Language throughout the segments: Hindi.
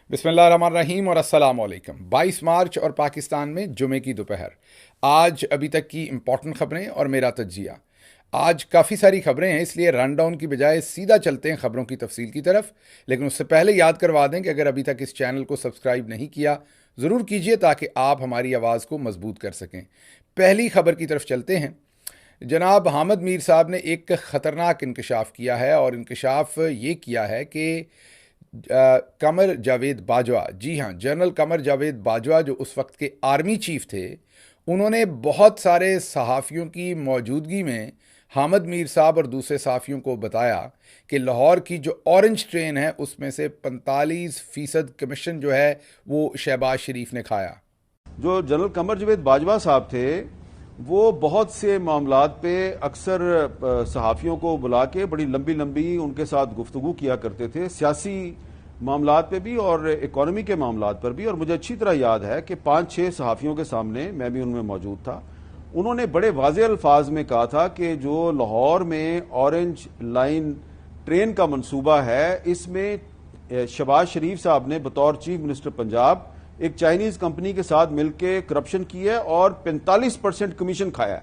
बिस्मिल्लाहिर्रहमानिर्रहीम और अस्सलाम वालेकुम। 22 मार्च और पाकिस्तान में जुमे की दोपहर। आज अभी तक की इम्पॉर्टेंट खबरें और मेरा तज्जिया। आज काफ़ी सारी खबरें हैं, इसलिए रन डाउन की बजाय सीधा चलते हैं खबरों की तफसील की तरफ। लेकिन उससे पहले याद करवा दें कि अगर अभी तक इस चैनल को सब्सक्राइब नहीं किया ज़रूर कीजिए ताकि आप हमारी आवाज़ को मजबूत कर सकें। पहली खबर की तरफ चलते हैं। जनाब हामिद मीर साहब ने एक ख़तरनाक इंकशाफ किया है और इंकशाफ ये किया है कि कमर जावेद बाजवा, जी हाँ, जनरल कमर जावेद बाजवा जो उस वक्त के आर्मी चीफ थे, उन्होंने बहुत सारे सहाफ़ियों की मौजूदगी में हामिद मीर साहब और दूसरे सहाफ़ियों को बताया कि लाहौर की जो ऑरेंज ट्रेन है उसमें से 45% कमीशन जो है वो शहबाज शरीफ ने खाया। जो जनरल कमर जावेद बाजवा साहब थे वो बहुत से मामलात पे अक्सर सहाफ़ियों को बुला के बड़ी लंबी लंबी उनके साथ गुफ्तगू किया करते थे, सियासी मामलात पे भी और इकॉनमी के मामलात पर भी। और मुझे अच्छी तरह याद है कि 5-6 सहाफ़ियों के सामने, मैं भी उनमें मौजूद था, उन्होंने बड़े वाज़े अल्फाज में कहा था कि जो लाहौर में ऑरेंज लाइन ट्रेन का मंसूबा है, इसमें शहबाज शरीफ साहब ने बतौर चीफ मिनिस्टर पंजाब एक चाइनीज कंपनी के साथ मिलकर करप्शन की है और 45% कमीशन खाया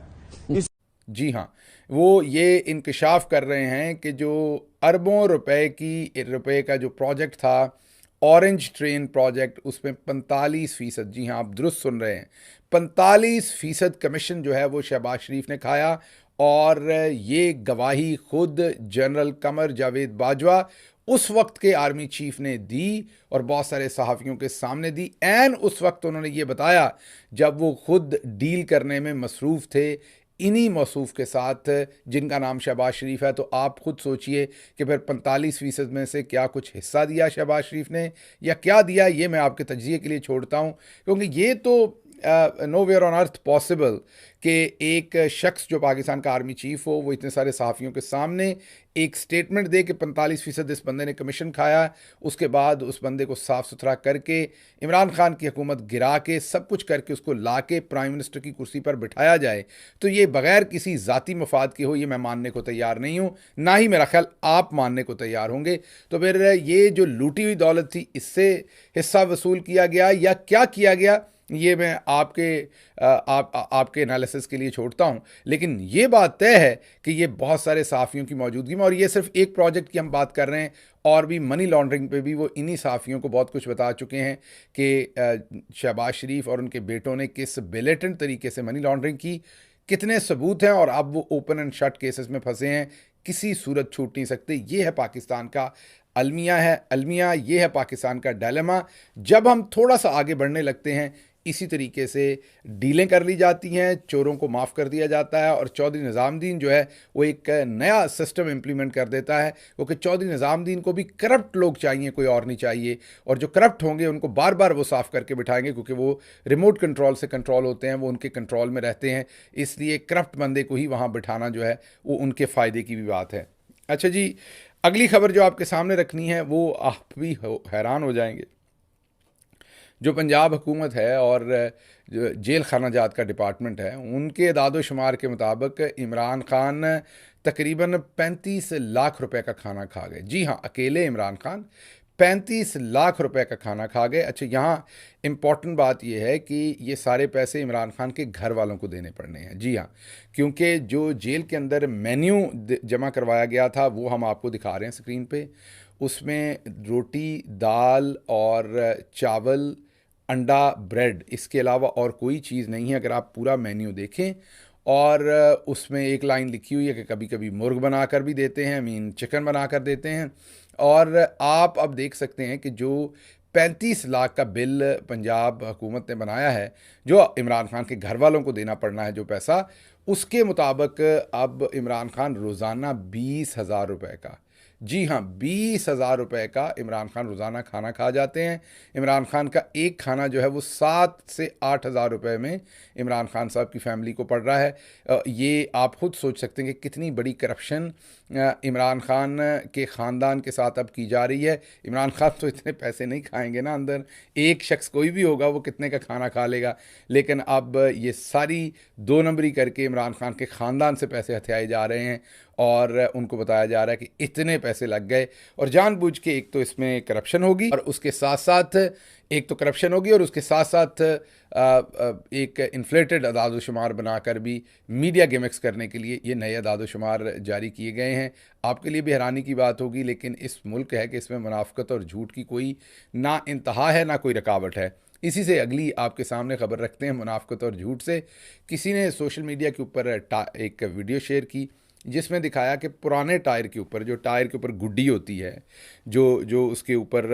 है। जी हाँ, वो ये इंकशाफ कर रहे हैं कि जो अरबों रुपए का जो प्रोजेक्ट था, ऑरेंज ट्रेन प्रोजेक्ट, उसमें 45%, जी हाँ आप दुरुस्त सुन रहे हैं, 45% कमीशन जो है वो शहबाज शरीफ ने खाया। और ये गवाही खुद जनरल कमर जावेद बाजवा उस वक्त के आर्मी चीफ ने दी और बहुत सारे सहाफ़ियों के सामने दी। एन उस वक्त उन्होंने ये बताया जब वो खुद डील करने में मसरूफ़ थे इन्हीं मौसूफ के साथ जिनका नाम शहबाज शरीफ है। तो आप खुद सोचिए कि फिर 45% में से क्या कुछ हिस्सा दिया शहबाज शरीफ ने या क्या दिया, ये मैं आपके तज्जिए के लिए छोड़ता हूँ, क्योंकि ये तो nowhere on earth possible कि एक शख्स जो पाकिस्तान का आर्मी चीफ हो वो इतने सारे सहाफ़ियों के सामने एक स्टेटमेंट दे कि 45% इस बंदे ने कमीशन खाया, उसके बाद उस बंदे को साफ़ सुथरा करके इमरान खान की हुकूमत गिरा के सब कुछ करके उसको ला के प्राइम मिनिस्टर की कुर्सी पर बिठाया जाए। तो ये बग़ैर किसी ज़ाती मफाद के हो, ये मैं मानने को तैयार नहीं हूँ, ना ही मेरा ख्याल आप मानने को तैयार होंगे। तो फिर ये जो लूटी हुई दौलत थी इससे हिस्सा वसूल किया गया या क्या किया गया, ये मैं आपके एनालिसिस के लिए छोड़ता हूं। लेकिन ये बात तय है कि ये बहुत सारे सहाफ़ियों की मौजूदगी में, और ये सिर्फ एक प्रोजेक्ट की हम बात कर रहे हैं, और भी मनी लॉन्ड्रिंग पे भी वो इन्हीं सहाफ़ियों को बहुत कुछ बता चुके हैं कि शहबाज शरीफ और उनके बेटों ने किस बेलेटेंट तरीके से मनी लॉन्ड्रिंग की, कितने सबूत हैं, और अब वो ओपन एंड शट केसेस में फंसे हैं, किसी सूरत छूट नहीं सकते। ये है पाकिस्तान का अलमिया, ये है पाकिस्तान का डायलेमा। जब हम थोड़ा सा आगे बढ़ने लगते हैं इसी तरीके से डीलें कर ली जाती हैं, चोरों को माफ़ कर दिया जाता है, और चौधरी निज़ामुद्दीन जो है वो एक नया सिस्टम इम्प्लीमेंट कर देता है, क्योंकि चौधरी निज़ामुद्दीन को भी करप्ट लोग चाहिए, कोई और नहीं चाहिए। और जो करप्ट होंगे उनको बार बार वो साफ़ करके बिठाएंगे, क्योंकि वो रिमोट कंट्रोल से कंट्रोल होते हैं, वो उनके कंट्रोल में रहते हैं, इसलिए करप्ट बंदे को ही वहाँ बिठाना जो है वो उनके फ़ायदे की भी बात है। अच्छा जी, अगली खबर जो आपके सामने रखनी है वो आप भी हैरान हो जाएंगे। जो पंजाब हुकूमत है और जो जेल खाना जात का डिपार्टमेंट है, उनके दादो शुमार के मुताबिक इमरान खान तकरीबन 35 लाख रुपए का खाना खा गए। जी हाँ, अकेले इमरान खान 35 लाख रुपए का खाना खा गए। अच्छा, यहाँ इम्पॉर्टेंट बात यह है कि ये सारे पैसे इमरान खान के घर वालों को देने पड़ने हैं। जी हाँ, क्योंकि जो जेल के अंदर मेन्यू जमा करवाया गया था वो हम आपको दिखा रहे हैं स्क्रीन पे। उसमें रोटी, दाल और चावल, अंडा, ब्रेड, इसके अलावा और कोई चीज़ नहीं है। अगर आप पूरा मेन्यू देखें, और उसमें एक लाइन लिखी हुई है कि कभी कभी मुर्ग बनाकर भी देते हैं, मीन चिकन बनाकर देते हैं। और आप अब देख सकते हैं कि जो 35 लाख का बिल पंजाब हुकूमत ने बनाया है, जो इमरान खान के घर वालों को देना पड़ना है जो पैसा, उसके मुताबिक अब इमरान खान रोज़ाना 20,000 रुपये का, जी हाँ, 20,000 रुपये का इमरान खान रोज़ाना खाना खा जाते हैं। इमरान खान का एक खाना जो है वो 7 से 8,000 रुपये में इमरान खान साहब की फैमिली को पड़ रहा है। ये आप खुद सोच सकते हैं कि कितनी बड़ी करप्शन इमरान खान के ख़ानदान के साथ अब की जा रही है। इमरान खान तो इतने पैसे नहीं खाएंगे ना, अंदर एक शख्स कोई भी होगा वो कितने का खाना खा लेगा, लेकिन अब ये सारी दो नंबरी करके इमरान खान के ख़ानदान से पैसे हथियाए जा रहे हैं। और उनको बताया जा रहा है कि इतने पैसे लग गए, और जानबूझ के एक तो इसमें करप्शन होगी और उसके साथ साथ एक तो करप्शन होगी और उसके साथ साथ एक इन्फ्लेटेड अदाद-ओ-शुमार बनाकर भी मीडिया गिमिक्स करने के लिए ये नए अदाद-ओ-शुमार जारी किए गए हैं। आपके लिए भी हैरानी की बात होगी, लेकिन इस मुल्क है कि इसमें मुनाफ़क़त और झूठ की कोई ना इंतहा है ना कोई रुकावट है। इसी से अगली आपके सामने खबर रखते हैं मुनाफ़क़त और झूठ से। किसी ने सोशल मीडिया के ऊपर एक वीडियो शेयर की जिसमें दिखाया कि पुराने टायर के ऊपर, जो टायर के ऊपर गुड्डी होती है, जो जो उसके ऊपर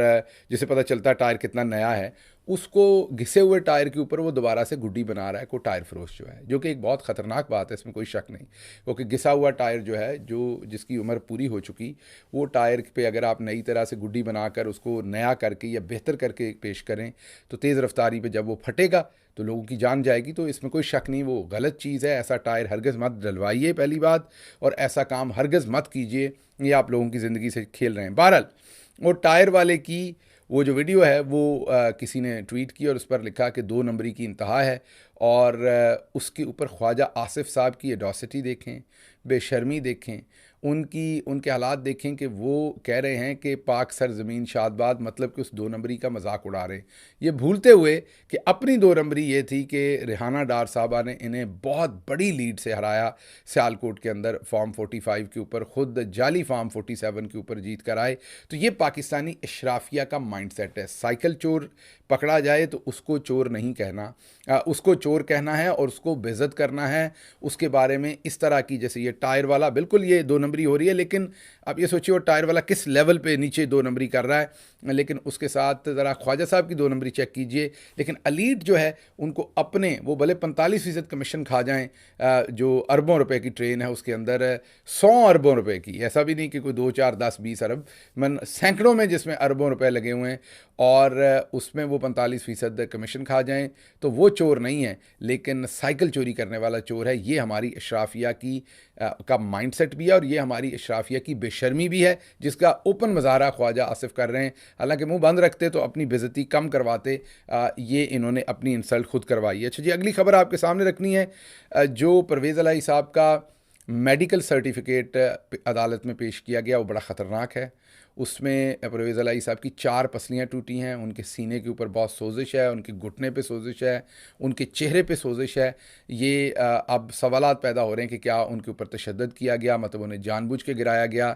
जिससे पता चलता है टायर कितना नया है, उसको घिसे हुए टायर के ऊपर वो दोबारा से गुड्डी बना रहा है कोई टायर फरोश जो है, जो कि एक बहुत ख़तरनाक बात है, इसमें कोई शक नहीं। क्योंकि घिसा हुआ टायर जो है, जो जिसकी उम्र पूरी हो चुकी, वो टायर पे अगर आप नई तरह से गुड्डी बनाकर उसको नया करके या बेहतर करके पेश करें तो तेज़ रफ्तारी पे जब वो फटेगा तो लोगों की जान जाएगी। तो इसमें कोई शक नहीं, वो गलत चीज़ है। ऐसा टायर हरगिज़ मत डलवाइए पहली बात, और ऐसा काम हरगिज़ मत कीजिए, ये आप लोगों की ज़िंदगी से खेल रहे हैं। बहरहाल वो टायर वाले की वो जो वीडियो है वो किसी ने ट्वीट की और उस पर लिखा कि 2 नंबरी की इंतहा है, और उसके ऊपर ख्वाजा आसिफ साहब की एडोसिटी देखें, बेशर्मी देखें, उनके हालात देखें कि वो कह रहे हैं कि पाक सरजमीन शादबाद, मतलब कि उस 2 नंबरी का मजाक उड़ा रहे हैं, ये भूलते हुए कि अपनी 2 नंबरी ये थी कि रिहाना डार साहबा ने इन्हें बहुत बड़ी लीड से हराया सियालकोट के अंदर फॉर्म 45 के ऊपर, ख़ुद जाली फॉर्म 47 के ऊपर जीत कर आए। तो ये पाकिस्तानी इशराफिया का माइंडसेट है। साइकिल चोर पकड़ा जाए तो उसको चोर नहीं कहना, उसको चोर कहना है और उसको बेइज्जत करना है। उसके बारे में इस तरह की, जैसे ये टायर वाला, बिल्कुल ये 2 नंबरी हो रही है, लेकिन अब ये सोचिए वो टायर वाला किस लेवल पे नीचे 2 नंबरी कर रहा है, लेकिन उसके साथ ज़रा ख्वाजा साहब की 2 नंबरी चेक कीजिए। लेकिन अलीट जो है उनको अपने, वो भले 45% कमीशन खा जाएं, जो अरबों रुपए की ट्रेन है उसके अंदर 100 अरबों रुपए की, ऐसा भी नहीं कि कोई 2 4 10 20 अरब, मन सैकड़ों में जिसमें अरबों रुपए लगे हुए हैं, और उसमें वो 45% कमीशन खा जाएं, तो वो चोर नहीं है, लेकिन साइकिल चोरी करने वाला चोर है। ये हमारी इशराफिया की का माइंडसेट भी है, और ये हमारी इशराफिया की बेशर्मी भी है, जिसका ओपन मुजाहरा ख्वाजा आसिफ कर रहे हैं। हालांकि मुंह बंद रखते तो अपनी बेइज्जती कम करवाते, ये इन्होंने अपनी इंसल्ट खुद करवाई है। अच्छा जी, अगली खबर आपके सामने रखनी है। जो परवेज़ इलाही साहब का मेडिकल सर्टिफिकेट अदालत में पेश किया गया, वो बड़ा ख़तरनाक है। उसमें परवेज़ इलाही साहब की 4 पसलियाँ टूटी हैं, उनके सीने के ऊपर बहुत सोजिश है, उनके घुटने पे सोजिश है, उनके चेहरे पे सोजिश है। ये अब सवालात पैदा हो रहे हैं कि क्या उनके ऊपर तशद्दुद किया गया, मतलब उन्हें जानबूझ के गिराया गया,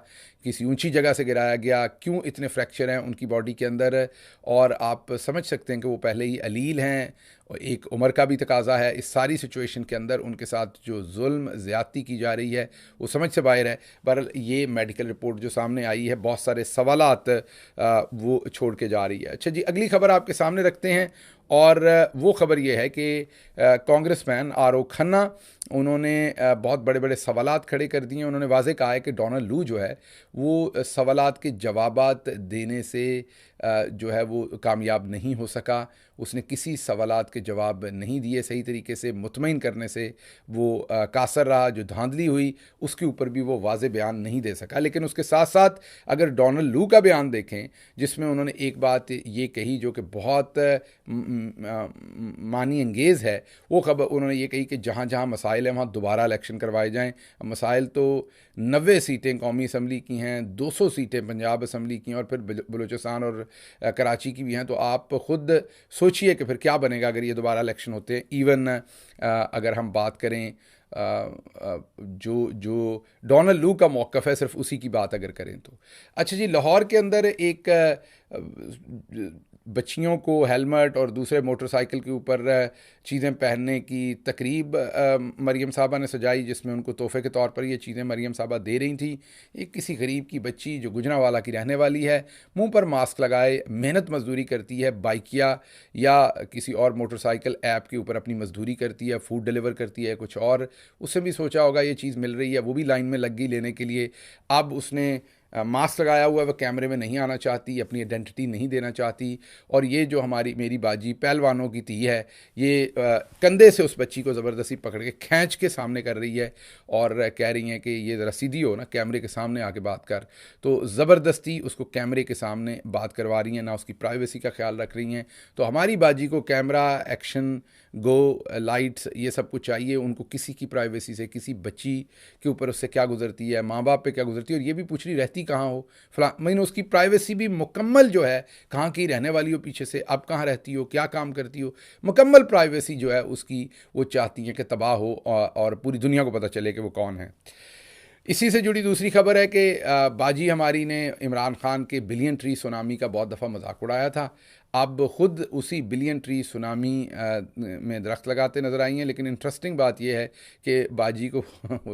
किसी ऊंची जगह से गिराया गया, क्यों इतने फ्रैक्चर हैं उनकी बॉडी के अंदर। और आप समझ सकते हैं कि वो पहले ही अलील हैं, और एक उम्र का भी तकाजा है। इस सारी सिचुएशन के अंदर उनके साथ जो जुल्म ज़्यादती की जा रही है वो समझ से बाहर है। बहरहाल ये मेडिकल रिपोर्ट जो सामने आई है, बहुत सारे सवालात वो छोड़ के जा रही है। अच्छा जी, अगली खबर आपके सामने रखते हैं, और वो ख़बर ये है कि कांग्रेसमैन आर.ओ. खन्ना, उन्होंने बहुत बड़े बड़े सवालात खड़े कर दिए। उन्होंने वाज़े कहा है कि डोनाल्ड लू जो है वो सवालात के जवाबात देने से जो है वो कामयाब नहीं हो सका। उसने किसी सवालात के जवाब नहीं दिए सही तरीके से, मुतमईन करने से वो कासर रहा। जो धांधली हुई उसके ऊपर भी वो वाज़े बयान नहीं दे सका। लेकिन उसके साथ साथ अगर डोनाल्ड लू का बयान देखें, जिसमें उन्होंने एक बात ये कही जो कि बहुत मानी अंगेज़ है, वो खबर उन्होंने ये कही कि जहाँ जहाँ मसाइल हैं वहाँ दोबारा इलेक्शन करवाए जाएँ। मसाइल तो 90 सीटें कौमी असम्बली की हैं, 200 सीटें पंजाब असम्बली की हैं, और फिर बलूचिस्तान और कराची की भी हैं। तो आप ख़ुद सोचिए कि फिर क्या बनेगा अगर ये दोबारा इलेक्शन होते हैं। इवन अगर हम बात करें जो डोनाल्ड लू का मौक़िफ़ है, सिर्फ उसी की बात अगर करें तो। अच्छा जी, लाहौर के अंदर एक बच्चियों को हेलमेट और दूसरे मोटरसाइकिल के ऊपर चीज़ें पहनने की तकरीब मरियम साहबा ने सजाई, जिसमें उनको तोहफे के तौर पर ये चीज़ें मरियम साहबा दे रही थी। एक किसी गरीब की बच्ची जो गुजरांवाला की रहने वाली है, मुंह पर मास्क लगाए मेहनत मजदूरी करती है, बाइकिया या किसी और मोटरसाइकिल ऐप के ऊपर अपनी मजदूरी करती है, फूड डिलीवर करती है, कुछ और। उससे भी सोचा होगा ये चीज़ मिल रही है, वो भी लाइन में लग गई लेने के लिए। अब उसने मास्क लगाया हुआ है वह कैमरे में नहीं आना चाहती, अपनी आइडेंटिटी नहीं देना चाहती। और ये जो मेरी बाजी पहलवानों की थी है, ये कंधे से उस बच्ची को ज़बरदस्ती पकड़ के खींच के सामने कर रही है और कह रही हैं कि ये ज़रा सीधी हो ना, कैमरे के सामने आके बात कर। तो ज़बरदस्ती उसको कैमरे के सामने बात करवा रही हैं, ना उसकी प्राइवेसी का ख्याल रख रही हैं। तो हमारी बाजी को कैमरा, एक्शन, गो, लाइट्स, ये सब कुछ चाहिए। उनको किसी की प्राइवेसी से, किसी बच्ची के ऊपर उससे क्या गुजरती है, माँ बाप पे क्या गुजरती है, और ये भी पूछ रही रहती कहाँ हो फला। मैंने उसकी प्राइवेसी भी मुकम्मल जो है, कहाँ की रहने वाली हो, पीछे से अब कहाँ रहती हो, क्या काम करती हो, मुकम्मल प्राइवेसी जो है उसकी वो चाहती हैं कि तबाह हो और पूरी दुनिया को पता चले कि वो कौन है। इसी से जुड़ी दूसरी खबर है कि बाजी हमारी ने इमरान खान के बिलियन ट्री सुनामी का बहुत दफ़ा मजाक उड़ाया था। अब ख़ुद उसी बिलियन ट्री सुनामी में दरख्त लगाते नज़र आई हैं। लेकिन इंटरेस्टिंग बात यह है कि बाजी को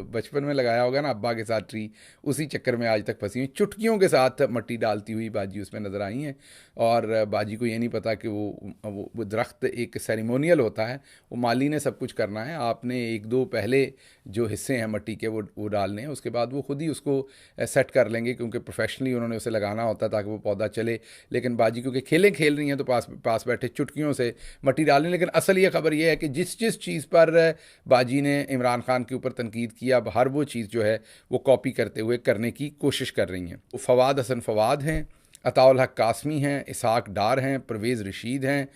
बचपन में लगाया होगा ना अब्बा के साथ ट्री, उसी चक्कर में आज तक फंसी हुई। चुटकियों के साथ मट्टी डालती हुई बाजी उसमें नज़र आई हैं। और बाजी को ये नहीं पता कि वो दरख्त एक सेरेमोनियल होता है, वो माली ने सब कुछ करना है। आपने एक दो पहले जो हिस्से हैं मट्टी के वो डालने हैं, उसके बाद वो खुद ही उसको सेट कर लेंगे, क्योंकि प्रोफेशनली उन्होंने उसे लगाना होता है ताकि वो पौधा चले। लेकिन बाजी क्योंकि खेल रही हैं तो पास बैठे चुटकियों से मट्टी डालने। लेकिन असल ये खबर ये है कि जिस चीज़ पर बाजी ने इमरान खान के ऊपर तनकीद किया, अब हर वो चीज़ जो है वो कॉपी करते हुए करने की कोशिश कर रही हैं। वो फवाद हसन फवाद हैं, अताउल हक कासमी हैं, इसहाक डार हैं, परवेज़ रशीद हैं,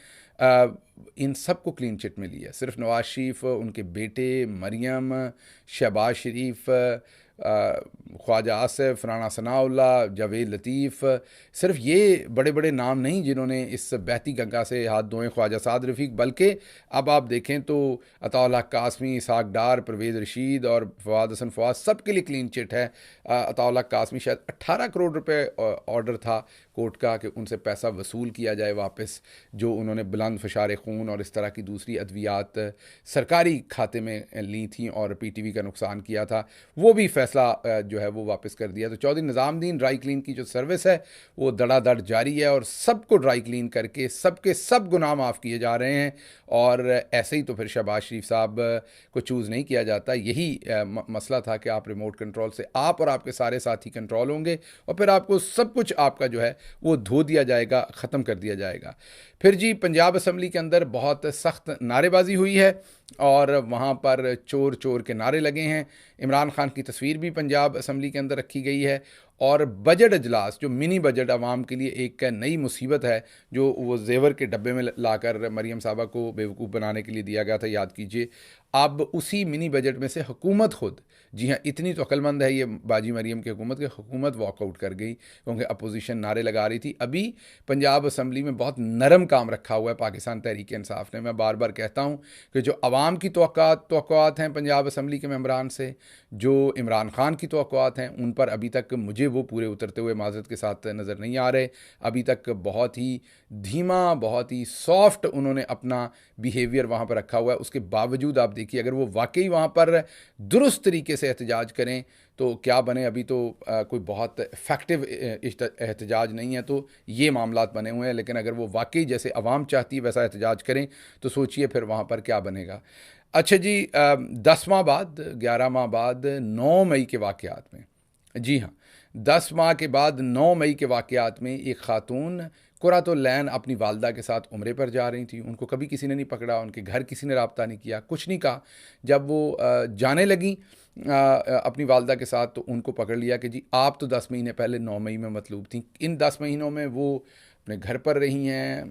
इन सब को क्लीन चिट मिली है। सिर्फ नवाज शरीफ, उनके बेटे मरियम, शहबाज शरीफ, ख्वाजा आसिफ, राना सनाउल्लाह, जावेद लतीफ़, सिर्फ ये बड़े बड़े नाम नहीं जिन्होंने इस बहती गंगा से हाथ धोए, ख्वाजा साद रफ़ीक, बल्कि अब आप देखें तो अताउल हक कासमी, इसहाक डार, परवेज़ रशीद और फवाद हसन फवाद, सब के लिए क्लीन चिट है। अताउल हक कासमी शायद 18 करोड़ रुपए ऑर्डर था कोर्ट का कि उनसे पैसा वसूल किया जाए वापस, जो उन्होंने बुलंद फशार खून और इस तरह की दूसरी अद्वियात सरकारी खाते में ली थी और PTV का नुकसान किया था, वो भी फैसला जो है वो वापस कर दिया। तो चौधरी निज़ामुद्दीन ड्राई क्लीन की जो सर्विस है वो धड़ाधड़ जारी है और सबको ड्राई क्लीन करके सबके सब गुनाह माफ़ किए जा रहे हैं। और ऐसे ही तो फिर शहबाज शरीफ साहब को चूज़ नहीं किया जाता। यही मसला था कि आप रिमोट कंट्रोल से आप और आपके सारे साथी कंट्रोल होंगे और फिर आपको सब कुछ आपका जो है वो धो दिया जाएगा, ख़त्म कर दिया जाएगा। फिर जी पंजाब असम्बली के अंदर बहुत सख्त नारेबाजी हुई है और वहाँ पर चोर चोर के नारे लगे हैं। इमरान खान की तस्वीर भी पंजाब असम्बली के अंदर रखी गई है और बजट अजलास, जो मिनी बजट आवाम के लिए एक नई मुसीबत है, जो वो जेवर के डब्बे में लाकर मरियम साहबा को बेवकूफ़ बनाने के लिए दिया गया था, याद कीजिए। अब उसी मिनी बजट में से हुकूमत खुद, जी हाँ, इतनी तो अक्लमंद है ये बाजी मरियम की हुकूमत के, हुकूमत वॉकआउट कर गई क्योंकि अपोजिशन नारे लगा रही थी। अभी पंजाब असम्बली में बहुत नरम काम रखा हुआ है पाकिस्तान तहरीक इंसाफ ने। मैं बार बार कहता हूँ कि जो अवाम की तवक्कुआत हैं पंजाब असम्बली के मेंबरान से, जो इमरान खान की तवक्कुआत हैं, उन पर अभी तक मुझे वो पूरे उतरते हुए माजरत के साथ नज़र नहीं आ रहे। अभी तक बहुत ही धीमा, बहुत ही सॉफ्ट उन्होंने अपना बिहेवियर वहाँ पर रखा हुआ है। उसके बावजूद आप देखिए, अगर वो वाकई वहाँ पर दुरुस्त तरीके से एहतजाज करें तो क्या बने। अभी तो कोई बहुत इफ़ेक्टिव एहतजाज नहीं है, तो ये मामलात बने हुए हैं। लेकिन अगर वो वाकई जैसे अवाम चाहती है वैसा एहतजाज करें तो सोचिए फिर वहाँ पर क्या बनेगा। अच्छा जी, 10 माह बाद, 11 माह बाद 9 मई के वाक़यात में, जी हाँ, 10 माह के बाद 9 मई के वाक़यात में एक ख़ातून कुरातुल-लैन अपनी वालदा के साथ उम्रे पर जा रही थी। उनको कभी किसी ने नहीं पकड़ा, उनके घर किसी ने राब्ता नहीं किया, कुछ नहीं कहा। जब वो जाने लगी अपनी वालदा के साथ तो उनको पकड़ लिया कि जी आप तो 10 महीने पहले 9 मई में मतलूब थी। इन 10 महीनों में वो अपने घर पर रही हैं,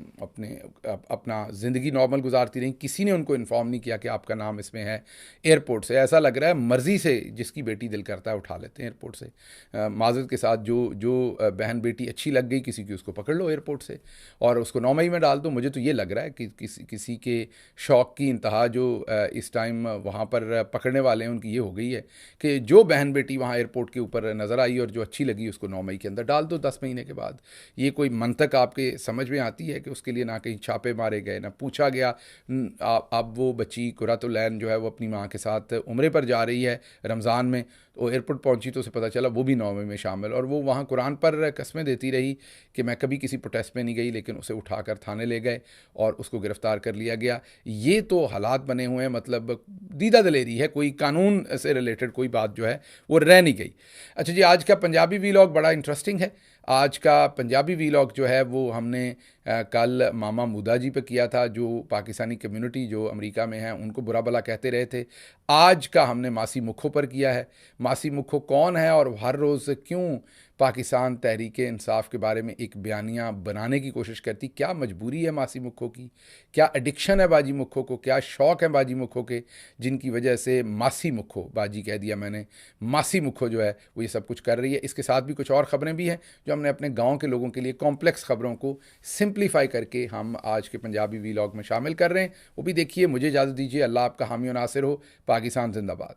अपना ज़िंदगी नॉर्मल गुजारती रहीं। किसी ने उनको इन्फॉर्म नहीं किया कि आपका नाम इसमें है। एयरपोर्ट से ऐसा लग रहा है मर्ज़ी से जिसकी बेटी दिल करता है उठा लेते हैं एयरपोर्ट से। माज़रत के साथ जो बहन बेटी अच्छी लग गई किसी की, उसको पकड़ लो एयरपोर्ट से और उसको 9 मई में डाल दो। मुझे तो ये लग रहा है कि किसी के शौक़ की इंतहा जो इस टाइम वहाँ पर पकड़ने वाले हैं उनकी ये हो गई है कि जो बहन बेटी वहाँ एयरपोर्ट के ऊपर नज़र आई और जो अच्छी लगी उसको 9 मई के अंदर डाल दो 10 महीने के बाद। ये कोई मंतक आपके समझ में आती है कि उसके लिए ना कहीं छापे मारे गए, ना पूछा गया। अब वो बच्ची कुरातुलैन जो है वो अपनी माँ के साथ उम्रे पर जा रही है रमज़ान में, तो एयरपोर्ट पहुंची तो उसे पता चला वो भी 9वें में शामिल, और वो वहाँ कुरान पर कस्में देती रही कि मैं कभी किसी प्रोटेस्ट में नहीं गई, लेकिन उसे उठाकर थाने ले गए और उसको गिरफ़्तार कर लिया गया। ये तो हालात बने हुए हैं, मतलब दीदा दलेरी है, कोई कानून से रिलेटेड कोई बात जो है वो रह नहीं गई। अच्छा जी, आज का पंजाबी वीलॉग बड़ा इंटरेस्टिंग है। आज का पंजाबी वीलॉग जो है वो हमने कल मामा मुदा जी पे किया था, जो पाकिस्तानी कम्युनिटी जो अमेरिका में है उनको बुरा भला कहते रहे थे। आज का हमने मासी मुखो पर किया है। मासी मुखो कौन है और हर रोज़ क्यों पाकिस्तान तहरीक इंसाफ के बारे में एक बयानिया बनाने की कोशिश करती, क्या मजबूरी है मासी मुखो की, क्या एडिक्शन है बाजी मुखो को, क्या शौक़ है बाजी मुखो के, जिनकी वजह से मासी मुखो, बाजी कह दिया मैंने, मासी मुखो जो है वो ये सब कुछ कर रही है। इसके साथ भी कुछ और ख़बरें भी हैं जो हमने अपने गाँव के लोगों के लिए कॉम्प्लेक्स ख़बरों को सिंप्लीफाई करके हम आज के पंजाबी वीलॉग में शामिल कर रहे हैं, वो भी देखिए। मुझे इजाज़त दीजिए। अल्लाह आपका हामी और नासिर हो। पाकिस्तान जिंदाबाद।